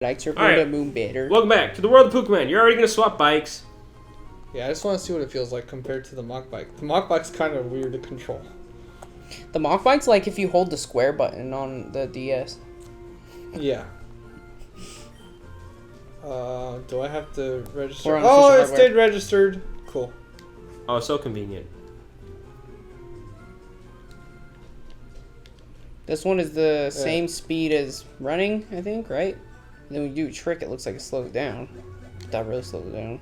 Likes her Alright. moon better. Welcome back to the world of Pokemon. You're already gonna swap bikes. Yeah, I just want to see what it feels like compared to the mock bike. The mock bike's kind of weird to control. The mock bike's like if you hold the square button on the DS. Yeah. Do I have to register? We're on Oh, official it stayed registered. Cool. Oh, so convenient. This one is the same speed as running, I think, right? And then when you do a trick, it looks like it slows down. That really slows it down.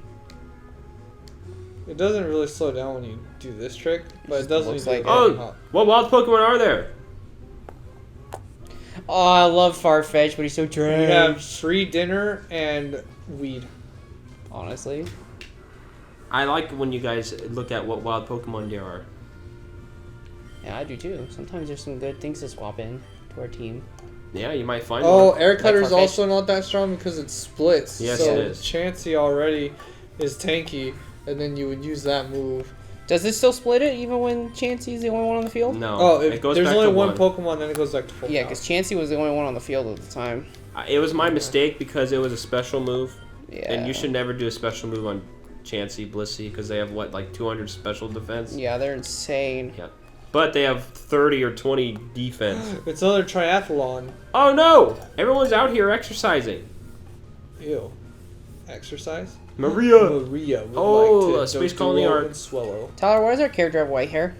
It doesn't really slow down when you do this trick, but it does when you do like it. Oh, what wild Pokemon are there? Oh, I love Farfetch, but he's so trash. You have free dinner and weed. Honestly. I like when you guys look at what wild Pokemon there are. Yeah, I do too. Sometimes there's some good things to swap in to our team. Yeah, you might find Oh, one. Air Cutter's Farfetch. also not that strong because it splits. Yes, so it is. Chansey already is tanky, and then you would use that move. Does this still split it even when Chansey's the only one on the field? No. Oh, it if goes there's back only to one Pokemon, then it goes back to full Yeah, power. because Chansey was the only one on the field at the time. It was my mistake because it was a special move. Yeah. And you should never do a special move on Chansey, Blissey, because they have, what, like 200 special defense? Yeah, they're insane. Yeah. But they have 30 or 20 defense. It's another triathlon. Oh no! Everyone's out here exercising. Ew. Exercise? Maria! Maria would Oh, like to a space do colony duo art. and swallow. Tyler, why does our character have white hair?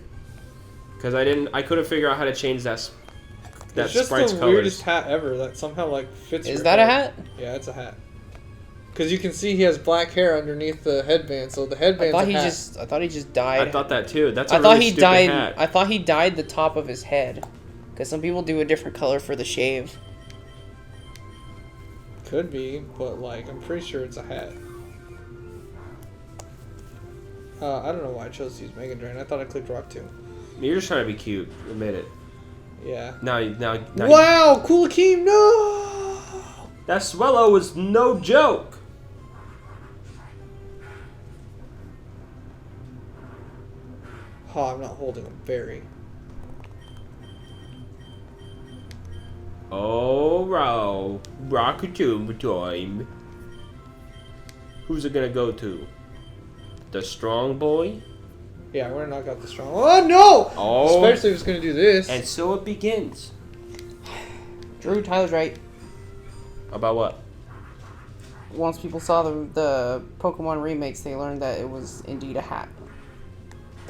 Because I couldn't figure out how to change that It's just sprite's the colors. weirdest hat ever that somehow like fits. Is your that a head. hat? Yeah, it's a hat. Because you can see he has black hair underneath the headband, so the I headband's thought a he hat. just died. I thought that too. That's I a thought really he stupid died. hat. I thought he dyed the top of his head, because some people do a different color for the shave. Could be, but like I'm pretty sure it's a hat. I don't know why I chose to use Mega Drain. I thought I clicked Rock too. You're just trying to be cute. Admit it. Yeah. Now. Wow, Cool Akeem, no! That Swellow was no joke. Oh, I'm not holding a berry. Oh, wow. Rockatoon time. Who's it gonna go to? The strong boy? Yeah, we're gonna knock out the strong. Oh no! Oh. Especially if it's gonna do this. And so it begins. Drew, Tyler's right. About what? Once people saw the Pokemon remakes, they learned that it was indeed a hat.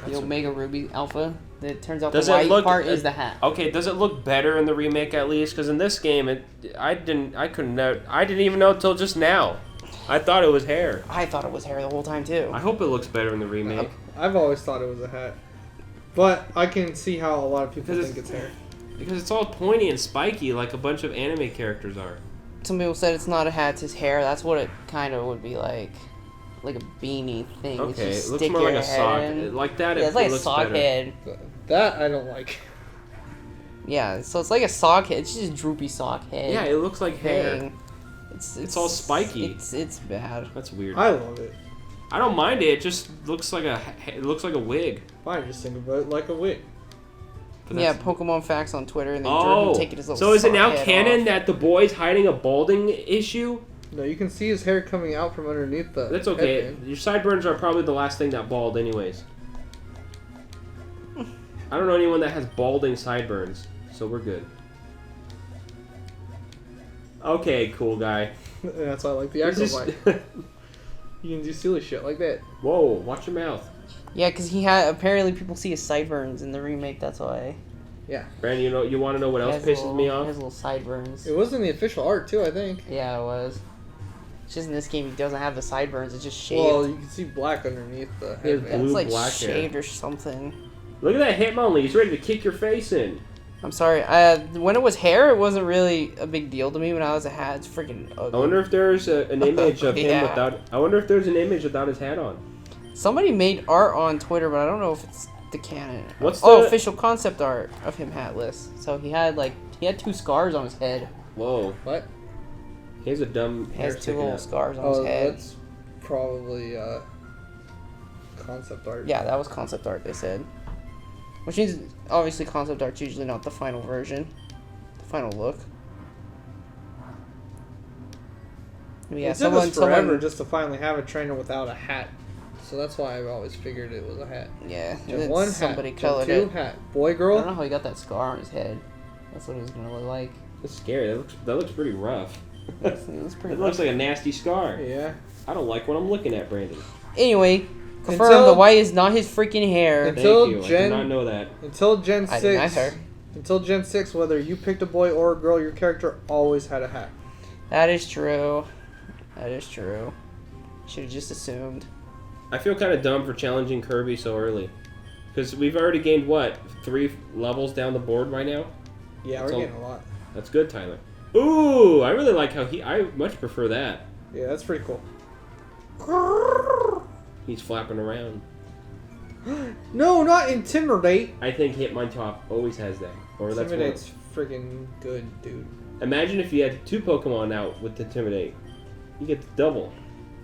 The Omega Ruby Alpha. It turns out Does the it white look- part is the hat. Okay, does it look better in the remake at least? Because in this game, I didn't even know until just now. I thought it was hair. I thought it was hair the whole time too. I hope it looks better in the remake. I've always thought it was a hat. But I can see how a lot of people Because think it's hair. Because it's all pointy and spiky like a bunch of anime characters are. Some people said it's not a hat, it's his hair. That's what it kind of would be like a beanie thing. Okay, Just it looks stick more your like a head sock. in. Like that, Yeah, it it's like a looks sock better. head. That I don't like. Yeah, so it's like a sock head. It's just a droopy sock head. Yeah, it looks like hair. thing. It's all spiky. It's bad. That's weird. I love it. I don't mind it. It just looks like a wig. Fine, just think about it like a wig. But Yeah, that's- Pokemon facts on Twitter, and they drew Oh, him taking his little so is it sock now head canon off. that the boy's hiding a balding issue? No, you can see his hair coming out from underneath the That's okay. headband. Your sideburns are probably the last thing that bald, anyways. I don't know anyone that has balding sideburns, so we're good. Okay, cool guy. That's why I like the He's actual just- bite. You can do silly shit like that. Whoa, watch your mouth. Yeah, because he had apparently people see his sideburns in the remake. That's why. Yeah. Brandon, you want to know what He else has pisses me off? His little sideburns. It was in the official art too, I think. Yeah, it was. It's just in this game, he doesn't have the sideburns. It's just shaved. Well, you can see black underneath the He has headband. blue- It's like black hair. shaved or something. Look at that Hitmonlee. He's ready to kick your face in. I'm sorry. When it was hair, it wasn't really a big deal to me. When I was a hat, it's freaking ugly. I wonder if there's an image of him Yeah. without. I wonder if there's an image without his hat on. Somebody made art on Twitter, but I don't know if it's the canon. What's Oh, the- official concept art of him hatless. So he had two scars on his head. Whoa, What? he has a dumb He hair has two sticking little out. scars on Oh, his head. that's probably concept art. Yeah, that was concept art, they said. Which means, obviously, concept art's usually not the final version. The final look. Yeah, it took us someone. forever just to finally have a trainer without a hat. So that's why I've always figured it was a hat. Yeah, and Gen then 1 somebody hat, Gen colored 2 it. hat. Boy, I girl. don't know how he got that scar on his head. That's what it was gonna look like. That's scary. That looks pretty rough. It was pretty. It looks like a nasty scar. Yeah. I don't like what I'm looking at, Brandon. Anyway, confirm Until- the white is not his freaking hair. Until Thank you. I Gen- did not know that. Until Gen I denied 6. her. Until Gen 6, whether you picked a boy or a girl, your character always had a hat. That is true. That is true. Should have just assumed. I feel kind of dumb for challenging Kirby so early. Because we've already gained, what, 3 levels down the board right now? Yeah, That's we're all- getting a lot. That's good, Tyler. Ooh, I really like how I much prefer that. Yeah, that's pretty cool. He's flapping around. No, not Intimidate. I think Hitmontop always has that. Or that's one. Intimidate's freaking good, dude. Imagine if you had 2 Pokemon out with Intimidate. You get the double.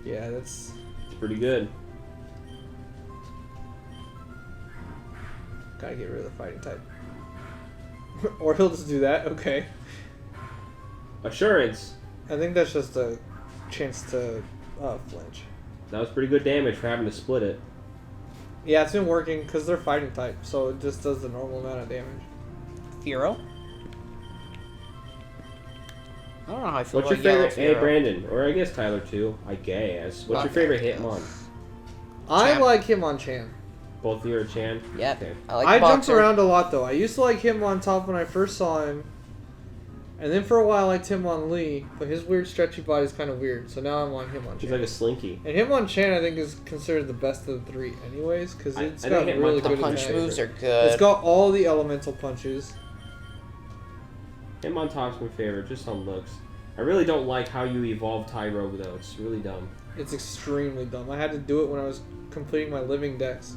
Yeah, that's... It's pretty good. Gotta get rid of the fighting type. Or he'll just do that, okay. Assurance. I think that's just a chance to flinch. That was pretty good damage for having to split it. Yeah, it's been working because they're fighting type, so it just does the normal amount of damage. Furo? I don't know how I feel What's your about yellow favorite? Hey, Furo. Brandon, or I guess Tyler too. I guess. What's your favorite Hitmon? I Champ. like Hitmonchan. Both of you are Chan. Yep. Okay. I like I the jumped boxer. around a lot though. I used to like Hitmontop when I first saw him, and then for a while I liked Hitmonlee, but his weird stretchy body's kind of weird. So now I'm on Hitmonchan. He's like a slinky. And Hitmonchan I think is considered the best of the 3, anyways, because it's I got think really Hitmontop's The good punch attack. moves are good. It's got all the elemental punches. Hitmontop's my favorite, just on looks. I really don't like how you evolve Tyrogue though. It's really dumb. It's extremely dumb. I had to do it when I was completing my living decks.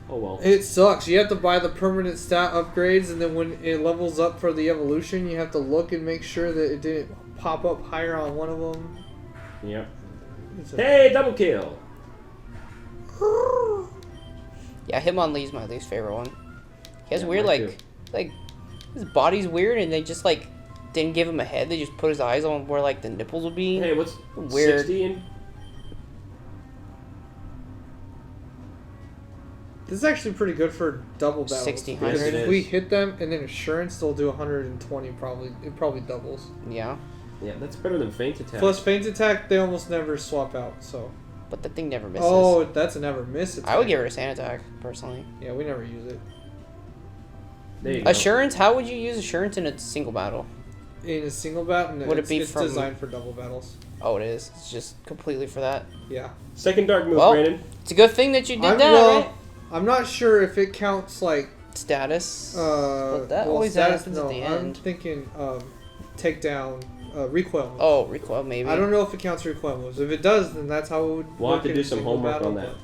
Oh well. It sucks. You have to buy the permanent stat upgrades, and then when it levels up for the evolution, you have to look and make sure that it didn't pop up higher on one of them. Yep. It's a- Hey, double kill. Yeah, Hitmonlee's my least favorite one. He has Yeah, weird, mine like his body's weird, and they just like didn't give him a head. They just put his eyes on where like the nipples would be. Hey, what's Weird. 60 in? This is actually pretty good for double battles. 60, because 100. if we hit them and then assurance, they'll do 120 probably. It probably doubles. Yeah, Yeah, that's better than feint attack. Plus feint attack, they almost never swap out. So. but the thing never misses. Oh, that's a never miss attack. I would get rid of Sand Attack personally. Yeah, we never use it. There you go. Assurance? How would you use Assurance in a single battle? In a single battle, no, Would it it's, be it's from- designed for double battles. Oh, it is. It's just completely for that. Yeah. Second dark move, Well, Brandon. It's a good thing that you did I'm, that, well, right? I'm not sure if it counts like Status. but that always happens at the I'm end. thinking takedown, recoil moves. Oh, recoil maybe. I don't know if it counts recoil moves. If it does, then that's how it would We'll work have to in do a some single homework battle, on that.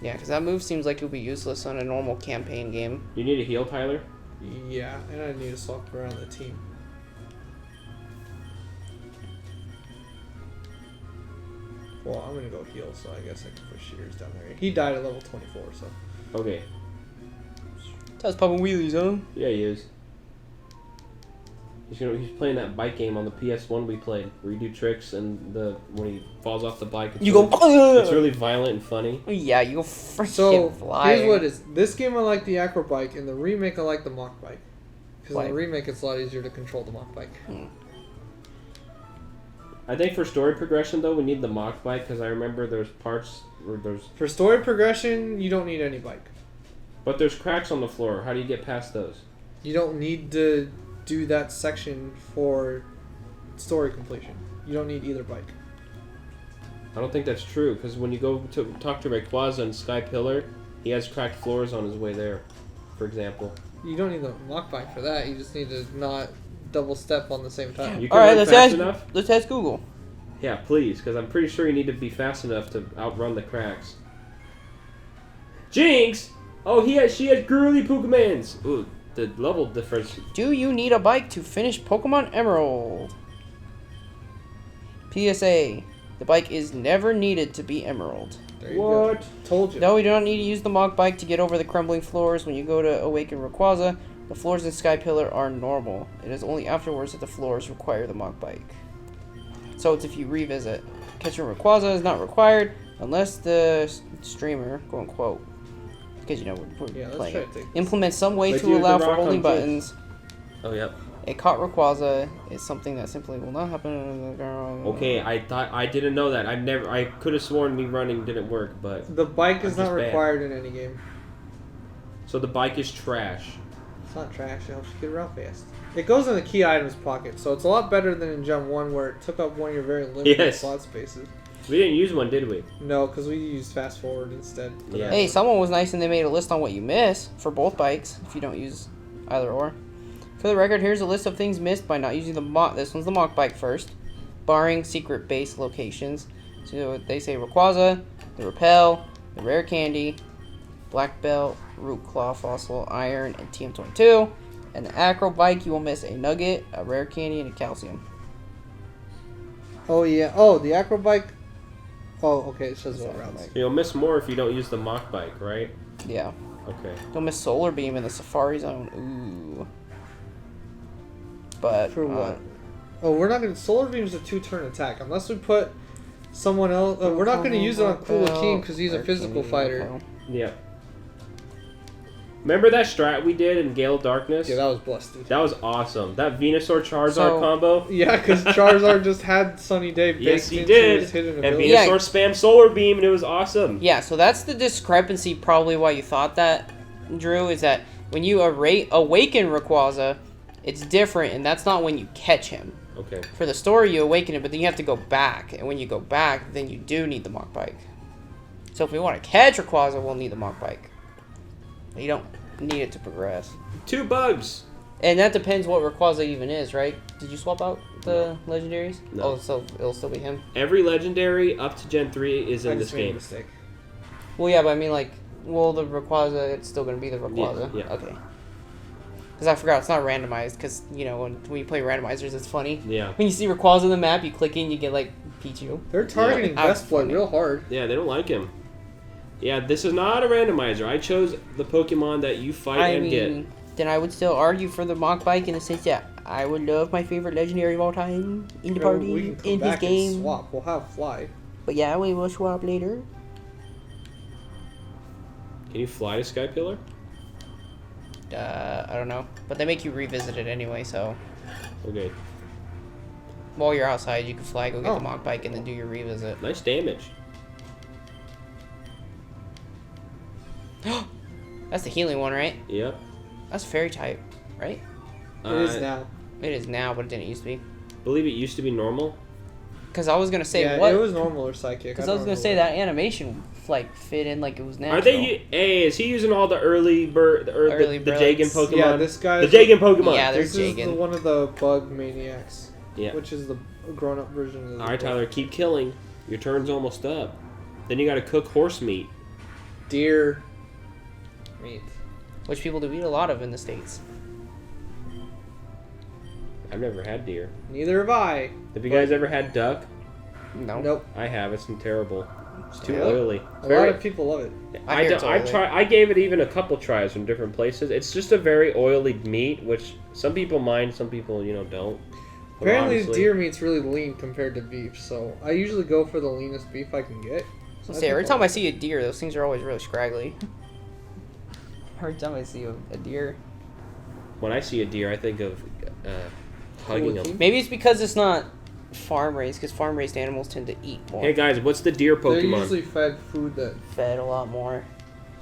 Yeah, because that move seems like it would be useless on a normal campaign game. You need a heal, Tyler? but- Yeah, and I need to swap around the team. Well, I'm gonna go heal, so I guess I can push Shears down there. He died at level 24, so. Okay. That's popping wheelies, huh? Yeah, he is. He's playing that bike game on the PS1 we played, where you do tricks and when he falls off the bike, it's You really, go. it's really violent and funny. Yeah, you go freaking So flying. here's what it is. This game I like the acro bike, and the remake I like the mock bike. Because in Why? the remake it's a lot easier to control the mock bike. I think for story progression though, we need the mock bike because I remember there's parts where For story progression, you don't need any bike. but there's cracks on the floor. How do you get past those? You don't need to do that section for story completion. You don't need either bike. I don't think that's true because when you go to talk to Rayquaza and Sky Pillar, he has cracked floors on his way there, for example. You don't need the mock bike for that. You just need to not double step on the same time. You can All right, run let's fast ask. enough. Let's ask Google. Yeah, please, because I'm pretty sure you need to be fast enough to outrun the cracks. Jinx! Oh, she had girly Pokemons! Ooh, the level difference. Do you need a bike to finish Pokemon Emerald? PSA: the bike is never needed to be Emerald. There you What? go. Told you. No, you do not need to use the mock bike to get over the crumbling floors when you go to awaken Rayquaza. The floors in Sky Pillar are normal. It is only afterwards that the floors require the mock bike. So it's if you revisit. Catching Rayquaza is not required unless the streamer, quote unquote, because you know we're playing it, implement some way to allow for holding buttons. Oh, yep. A caught Rayquaza is something that simply will not happen. Okay, I didn't know that. I could have sworn me running didn't work, but The bike is not required in any game. So the bike is trash. It's not trash. It helps you get around fast. It goes in the key items pocket, so it's a lot better than in Gen 1 where it took up one of your very limited slot spaces. We didn't use one, did we? No, because we used fast forward instead. Yeah. Hey, someone was nice and they made a list on what you miss for both bikes if you don't use either or. For the record, here's a list of things missed by not using the mock. This one's the mock bike first, barring secret base locations. So they say Rayquaza, the Repel, the Rare Candy, Black Belt, Root Claw Fossil, Iron, and TM22. And the Acro bike, you will miss a Nugget, a Rare Candy, and a Calcium. Oh yeah. Oh, the Acro bike. Oh, okay. It says what routes. You'll miss more if you don't use the mock bike, right? Yeah. Okay. You'll miss Solar Beam in the Safari Zone. Ooh. But For what? Oh, we're not gonna. Solar Beam's a 2-turn attack unless we put someone else. We're not gonna use it on Cool Akeem because he's a physical fighter. Yeah. Remember that strat we did in Gale of Darkness? Yeah, that was busted. That was awesome. That Venusaur Charizard combo. Yeah, because Charizard just had Sunny Day baked Yes, he into did. his hidden And ability. Venusaur spammed Solar Beam, and it was awesome. Yeah, so that's the discrepancy probably why you thought that, Drew, is that when you awaken Rayquaza, it's different, and that's not when you catch him. Okay. For the story, you awaken it, but then you have to go back, and when you go back, then you do need the Mach Bike. So if we want to catch Rayquaza, we'll need the Mach Bike. But you don't need it to progress. 2 bugs. And that depends what Rayquaza even is, right? Did you swap out the legendaries? No. Oh, so it'll still be him? Every legendary up to Gen 3 is in this game. Well, yeah, but I mean, like, well, the Rayquaza, it's still going to be the Rayquaza? Yeah. Okay. Because I forgot, it's not randomized, because, you know, when you play randomizers, it's funny. Yeah. When you see Rayquaza on the map, you click in, you get, like, Pichu. They're targeting Best Blood real hard. Yeah, they don't like him. Yeah, this is not a randomizer. I chose the Pokemon that you fight and get. Then I would still argue for the Mach Bike in the sense that I would love my favorite legendary of all time in the party, We can come in back his game. and swap. We'll have Fly. But yeah, we will swap later. Can you fly to Sky Pillar? I don't know. But they make you revisit it anyway, so Okay. while you're outside, you can fly, go get the Mach Bike, and then do your revisit. Nice damage. That's the healing one, right? Yep. That's fairy type, right? It is now. It is now, but it didn't used to be. Believe it used to be normal. Because I was gonna say Yeah, what? it was normal or psychic. Because I was gonna say that animation like fit in like it was natural. Are they? Hey, is he using all the early bird, the Jagan Pokemon? Yeah, this guy. The Jagan Pokemon. Yeah, there's This is Jagan. one of the bug maniacs. Yeah. Which is the grown-up version of the All right, Tyler, keep killing. Your turn's almost up. Then you got to cook horse meat. deer meat. Which people do eat a lot of in the States. I've never had deer. Neither have I. Have you guys ever had duck? No. Nope. I have. It's terrible. It's too Really? oily. A lot of people love it. I hear it's oily. I gave it even a couple tries from different places. It's just a very oily meat, which some people mind, some people don't. But Apparently, honestly, deer meat's really lean compared to beef, so I usually go for the leanest beef I can get. So say, every time I see a deer, those things are always really scraggly. Every time I see a deer. when I see a deer, I think of hugging them. Maybe it's because it's not farm raised, because farm raised animals tend to eat more. Hey guys, what's the deer They're Pokemon? usually fed food that. Fed a lot more.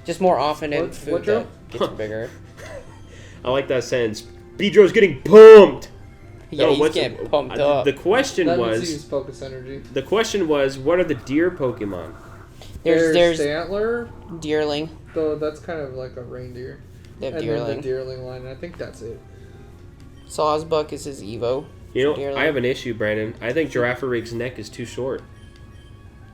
Just more often and food that gets bigger. I like that sentence. Beedro's getting pumped. Yeah, No, he's getting pumped up. The question That was. means he used focus energy. The question was, what are the deer Pokemon? There's Stantler, Deerling. though that's kind of like a reindeer. They have And Deerling. then the Deerling line, I think that's it. Sawsbuck is his Evo. You know, Deerling. I have an issue, Brandon. I think Giraffari's neck is too short.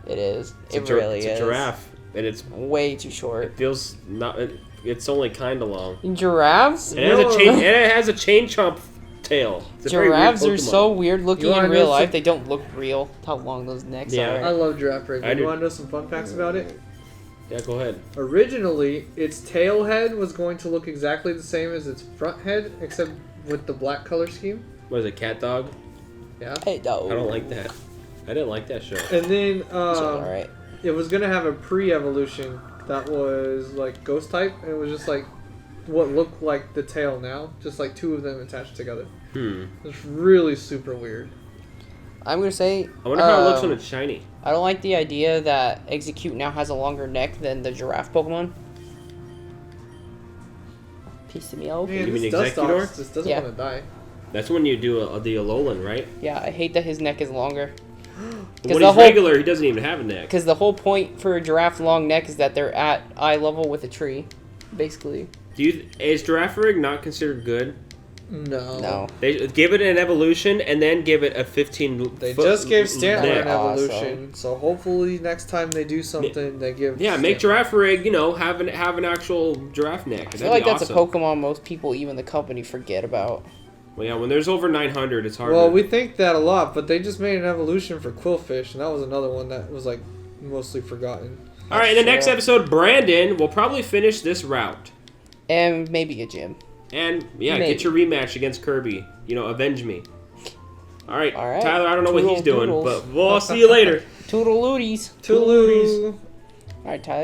It is. It's Really it's is. a giraffe, and it's Way too short. it feels not. It's only kind of long. Giraffes? And it has a chain chomp tail. It's a very weird Giraffes are Pokemon. so weird looking You wanna in real know life. some- They don't look real. How long those necks Yeah. I are. love giraffe racing. I do. You want to know some fun facts about it? Yeah, go ahead. Originally, its tail head was going to look exactly the same as its front head, except with the black color scheme. What is it, cat dog? Yeah. Hey, no. I don't like that. I didn't like that show. And then So, alright. it was gonna have a pre-evolution that was like ghost type, and it was just like what looked like the tail now, just like two of them attached together. It's really super weird. I'm gonna say. I wonder how it looks when it's shiny. I don't like the idea that Execute now has a longer neck than the giraffe Pokemon. Piece of me off. Man, You this mean Dustox Executor? just doesn't Yeah. want to die. That's when you do the Alolan, right? Yeah, I hate that his neck is longer. When the he's whole- regular, he doesn't even have a neck. Because the whole point for a giraffe long neck is that they're at eye level with a tree, basically. Is Girafarig not considered good? No. They give it an evolution and then give it a 15. They foot just gave Stantler neck. an evolution, so hopefully next time they do something, they give. Yeah, make Girafarig, have an actual giraffe neck. I feel like that's a Pokemon most people, even the company, forget about. Well, yeah, when there's over 900, it's hard. Well, we think that a lot, but they just made an evolution for Quillfish, and that was another one that was like mostly forgotten. All right, in the next episode, Brandon will probably finish this route. And maybe a gym. And, yeah, Maybe. get your rematch against Kirby. Avenge me. All right, All right. Tyler, I don't know what he's doing, Toodles. but we'll see you later. Toodalooties. Toodaloo. All right, Tyler.